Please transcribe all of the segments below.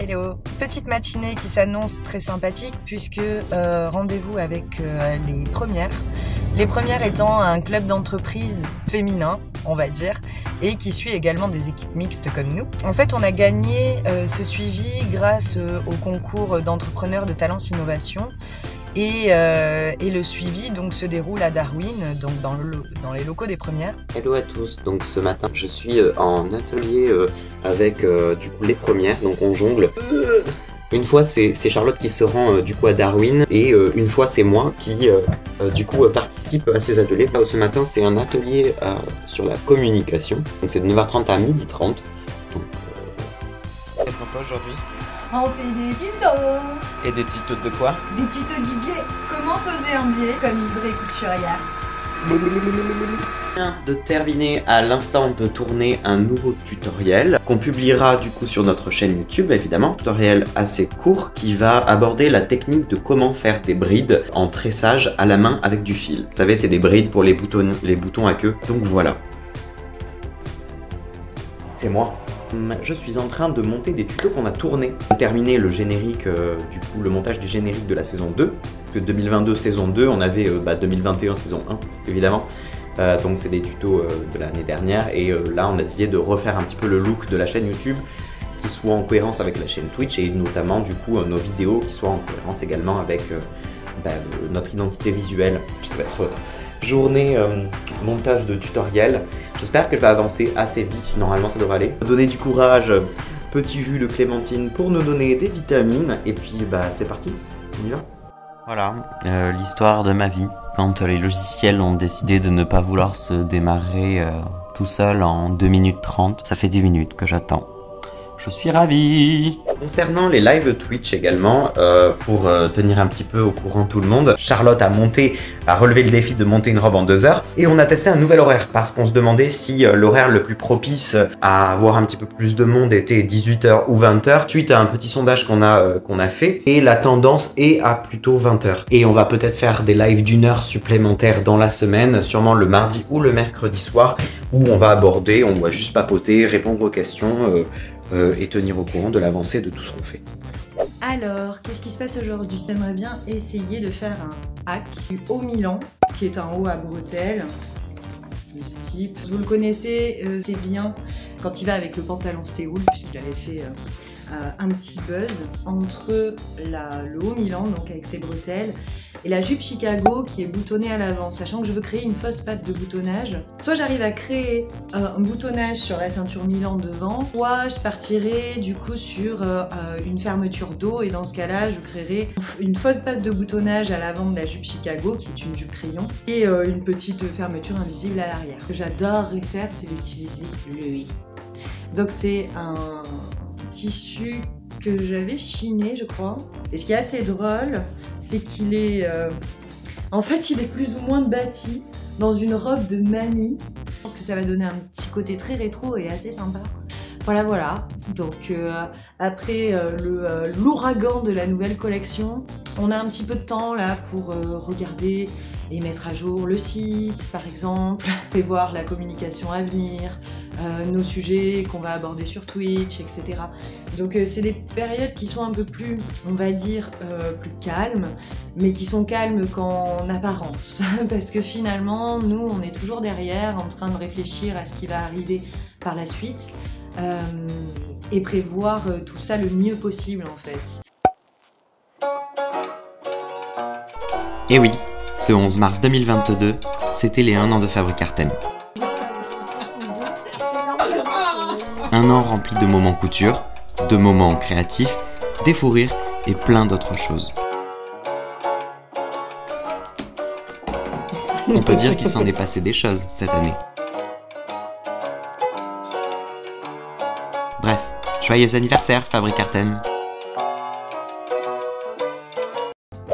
Hello, petite matinée qui s'annonce très sympathique puisque rendez-vous avec les premières. Les premières étant un club d'entreprise féminin, on va dire, et qui suit également des équipes mixtes comme nous. En fait, on a gagné ce suivi grâce au concours d'entrepreneurs de Talents Innovation. Et le suivi donc se déroule à Darwin, donc dans les locaux des premières. Hello à tous, donc ce matin je suis en atelier avec du coup les premières, donc on jongle. Une fois c'est Charlotte qui se rend du coup à Darwin et une fois c'est moi qui du coup participe à ces ateliers. Ce matin c'est un atelier sur la communication, donc c'est de 9h30 à 12h30. Donc qu'est-ce qu'on fait aujourd'hui? On fait des tutos. Et des tutos de quoi? Des tutos du biais. Comment poser un biais comme une vraie couturière. On vient de terminer à l'instant de tourner un nouveau tutoriel qu'on publiera du coup sur notre chaîne YouTube évidemment. Un tutoriel assez court qui va aborder la technique de comment faire des brides en tressage à la main avec du fil. Vous savez, c'est des brides pour les boutons à queue. Donc voilà. C'est moi. Je suis en train de monter des tutos qu'on a tournés. On a terminé le générique, du coup le montage du générique de la saison 2. Parce que 2022 saison 2, on avait 2021 saison 1 évidemment. Donc c'est des tutos de l'année dernière. Et là on a décidé de refaire un petit peu le look de la chaîne YouTube qui soit en cohérence avec la chaîne Twitch. Et notamment du coup nos vidéos qui soient en cohérence également avec notre identité visuelle. Ça va être journée montage de tutoriel. J'espère que je vais avancer assez vite, normalement ça devrait aller. Donner du courage, petit jus de clémentine pour nous donner des vitamines. Et puis c'est parti, on y va. Voilà, l'histoire de ma vie. Quand les logiciels ont décidé de ne pas vouloir se démarrer tout seul en 2 minutes 30, ça fait 10 minutes que j'attends. Je suis ravi. Concernant les lives Twitch également, pour tenir un petit peu au courant tout le monde, Charlotte a relevé le défi de monter une robe en 2 heures et on a testé un nouvel horaire parce qu'on se demandait si l'horaire le plus propice à avoir un petit peu plus de monde était 18h ou 20h suite à un petit sondage qu'on a fait et la tendance est à plutôt 20h. Et on va peut-être faire des lives d'1 heure supplémentaires dans la semaine, sûrement le mardi ou le mercredi soir où on va va juste papoter, répondre aux questions et tenir au courant de l'avancée de tout ce qu'on fait. Alors, qu'est-ce qui se passe aujourd'hui? J'aimerais bien essayer de faire un hack du haut Milan, qui est un haut à bretelles de ce type. Vous le connaissez, c'est bien quand il va avec le pantalon Séoul, puisqu'il avait fait un petit buzz entre le haut Milan, donc avec ses bretelles, et la jupe Chicago qui est boutonnée à l'avant, sachant que je veux créer une fausse patte de boutonnage. Soit j'arrive à créer un boutonnage sur la ceinture Milan devant, soit je partirai du coup sur une fermeture dos et dans ce cas-là je créerai une fausse patte de boutonnage à l'avant de la jupe Chicago qui est une jupe crayon et une petite fermeture invisible à l'arrière. Ce que j'adorerais faire, c'est d'utiliser lui. Donc c'est un tissu que j'avais chiné, je crois. Et ce qui est assez drôle, c'est qu'il est... en fait, il est plus ou moins bâti dans une robe de mamie. Je pense que ça va donner un petit côté très rétro et assez sympa. Voilà. Donc, après l'ouragan de la nouvelle collection, on a un petit peu de temps là pour regarder et mettre à jour le site, par exemple, et voir la communication à venir, nos sujets qu'on va aborder sur Twitch, etc. Donc c'est des périodes qui sont un peu plus, on va dire, plus calmes, mais qui sont calmes qu'en apparence. Parce que finalement, nous, on est toujours derrière, en train de réfléchir à ce qui va arriver par la suite, et prévoir tout ça le mieux possible, en fait. Et oui, ce 11 mars 2022, c'était les 1 an de Fabrique Artem. 1 an rempli de moments couture, de moments créatifs, des fous rires et plein d'autres choses. On peut dire qu'il s'en est passé des choses cette année. Bref, joyeux anniversaire Fabrique Artem.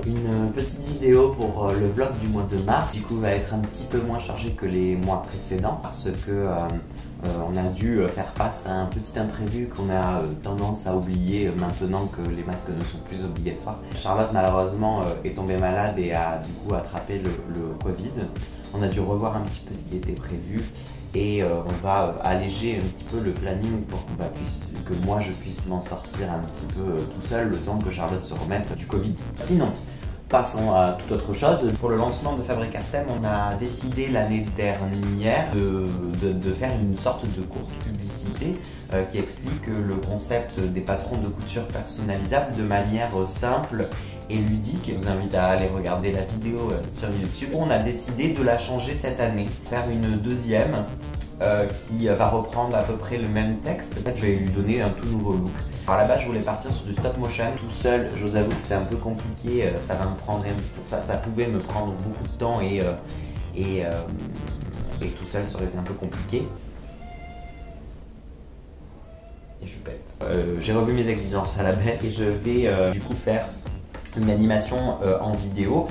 Une petite vidéo pour le vlog du mois de mars, du coup va être un petit peu moins chargé que les mois précédents parce que on a dû faire face à un petit imprévu qu'on a tendance à oublier maintenant que les masques ne sont plus obligatoires. Charlotte malheureusement est tombée malade et a du coup attrapé le Covid. On a dû revoir un petit peu ce qui était prévu et on va alléger un petit peu le planning pour que moi je puisse m'en sortir un petit peu tout seul le temps que Charlotte se remette du Covid. Sinon, passons à toute autre chose. Pour le lancement de Fabric Artem, on a décidé l'année dernière de faire une sorte de courte publicité qui explique le concept des patrons de couture personnalisables de manière simple et ludique. Je vous invite à aller regarder la vidéo sur YouTube. On a décidé de la changer cette année, faire une deuxième qui va reprendre à peu près le même texte. En fait, je vais lui donner un tout nouveau look. Alors à la base, je voulais partir sur du stop motion. Tout seul, je vous avoue que c'est un peu compliqué. Ça pouvait me prendre beaucoup de temps et tout seul, ça aurait été un peu compliqué. Et je pète. J'ai revu mes exigences à la baisse et je vais du coup faire une animation en vidéo.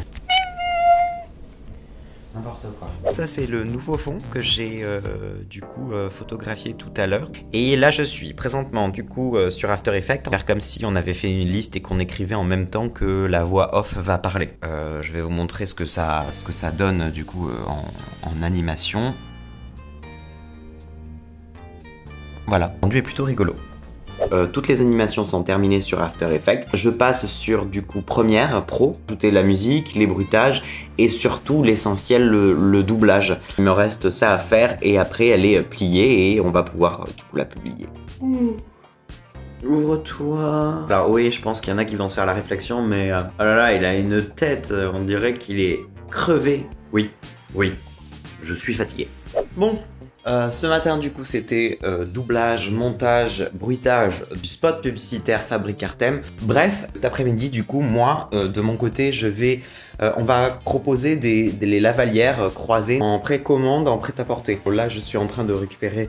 N'importe quoi. Ça c'est le nouveau fond que j'ai du coup photographié tout à l'heure. Et là je suis présentement du coup sur After Effects. Faire comme si on avait fait une liste et qu'on écrivait en même temps que la voix off va parler. Je vais vous montrer ce que ça donne du coup en animation. Voilà, le rendu est plutôt rigolo. Toutes les animations sont terminées sur After Effects. Je passe sur du coup Premiere Pro, ajouter la musique, les bruitages et surtout l'essentiel, le doublage. Il me reste ça à faire et après elle est pliée et on va pouvoir du coup la publier. Ouvre-toi. Alors oui, je pense qu'il y en a qui vont se faire la réflexion, mais oh là là, il a une tête, on dirait qu'il est crevé. Oui, je suis fatigué. Bon. Ce matin du coup c'était doublage, montage, bruitage du spot publicitaire Fabric Artem. Bref, cet après-midi du coup moi de mon côté on va proposer les lavalières croisées en précommande, en prêt-à-porter. Là je suis en train de récupérer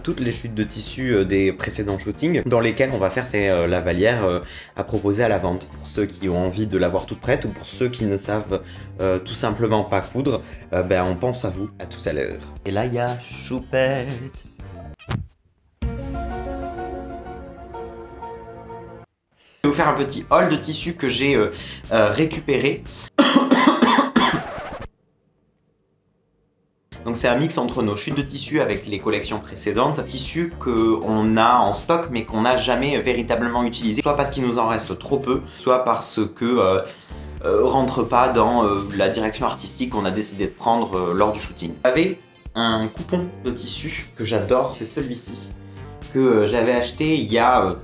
toutes les chutes de tissu des précédents shootings dans lesquels on va faire ces lavalières à proposer à la vente. Pour ceux qui ont envie de l'avoir toute prête ou pour ceux qui ne savent tout simplement pas coudre, on pense à vous. À tout à l'heure. Et là il y a Choupette. Je vais vous faire un petit haul de tissu que j'ai récupéré. Donc c'est un mix entre nos chutes de tissu avec les collections précédentes, tissus qu'on a en stock mais qu'on n'a jamais véritablement utilisé, soit parce qu'il nous en reste trop peu, soit parce que rentre pas dans la direction artistique qu'on a décidé de prendre lors du shooting. J'avais un coupon de tissu que j'adore, c'est celui-ci, que j'avais acheté il y a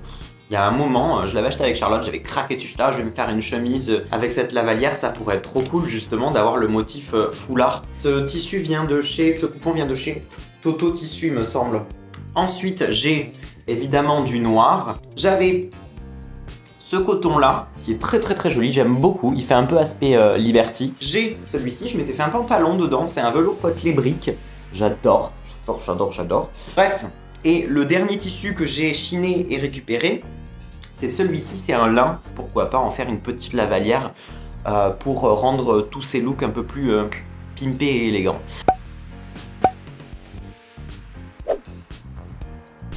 un moment. Je l'avais acheté avec Charlotte, j'avais craqué dessus là, je vais me faire une chemise avec cette lavalière, ça pourrait être trop cool justement d'avoir le motif foulard. Ce coupon vient de chez Toto Tissu il me semble. Ensuite j'ai évidemment du noir, j'avais ce coton là qui est très joli, j'aime beaucoup, il fait un peu aspect Liberty. J'ai celui-ci, je m'étais fait un pantalon dedans, c'est un velours potelé brique, j'adore. Bref, et le dernier tissu que j'ai chiné et récupéré, c'est celui-ci, c'est un lin, pourquoi pas en faire une petite lavalière pour rendre tous ces looks un peu plus pimpés et élégants.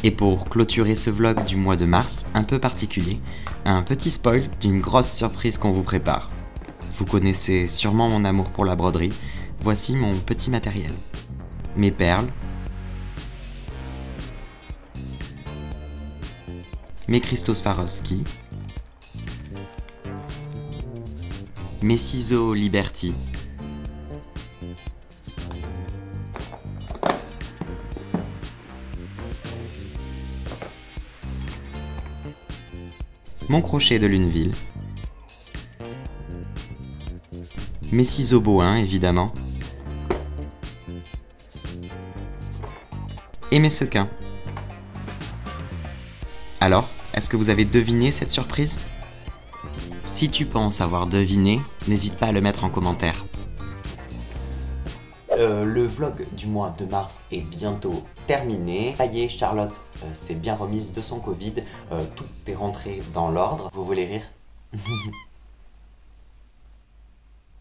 Et pour clôturer ce vlog du mois de mars, un peu particulier, un petit spoil d'une grosse surprise qu'on vous prépare. Vous connaissez sûrement mon amour pour la broderie, voici mon petit matériel. Mes perles, mes cristaux Swarovski, mes ciseaux Liberty, mon crochet de Luneville, mes ciseaux Bohin évidemment, et mes sequins. Alors, est-ce que vous avez deviné cette surprise? Si tu penses avoir deviné, n'hésite pas à le mettre en commentaire. Le vlog du mois de mars est bientôt terminé. Ça y est, Charlotte s'est bien remise de son Covid. Tout est rentré dans l'ordre. Vous voulez rire?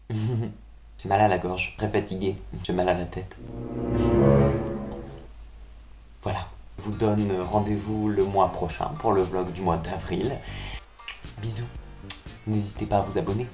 J'ai mal à la gorge, très fatigué. J'ai mal à la tête. Voilà. Je vous donne rendez-vous le mois prochain pour le vlog du mois d'avril. Bisous. N'hésitez pas à vous abonner.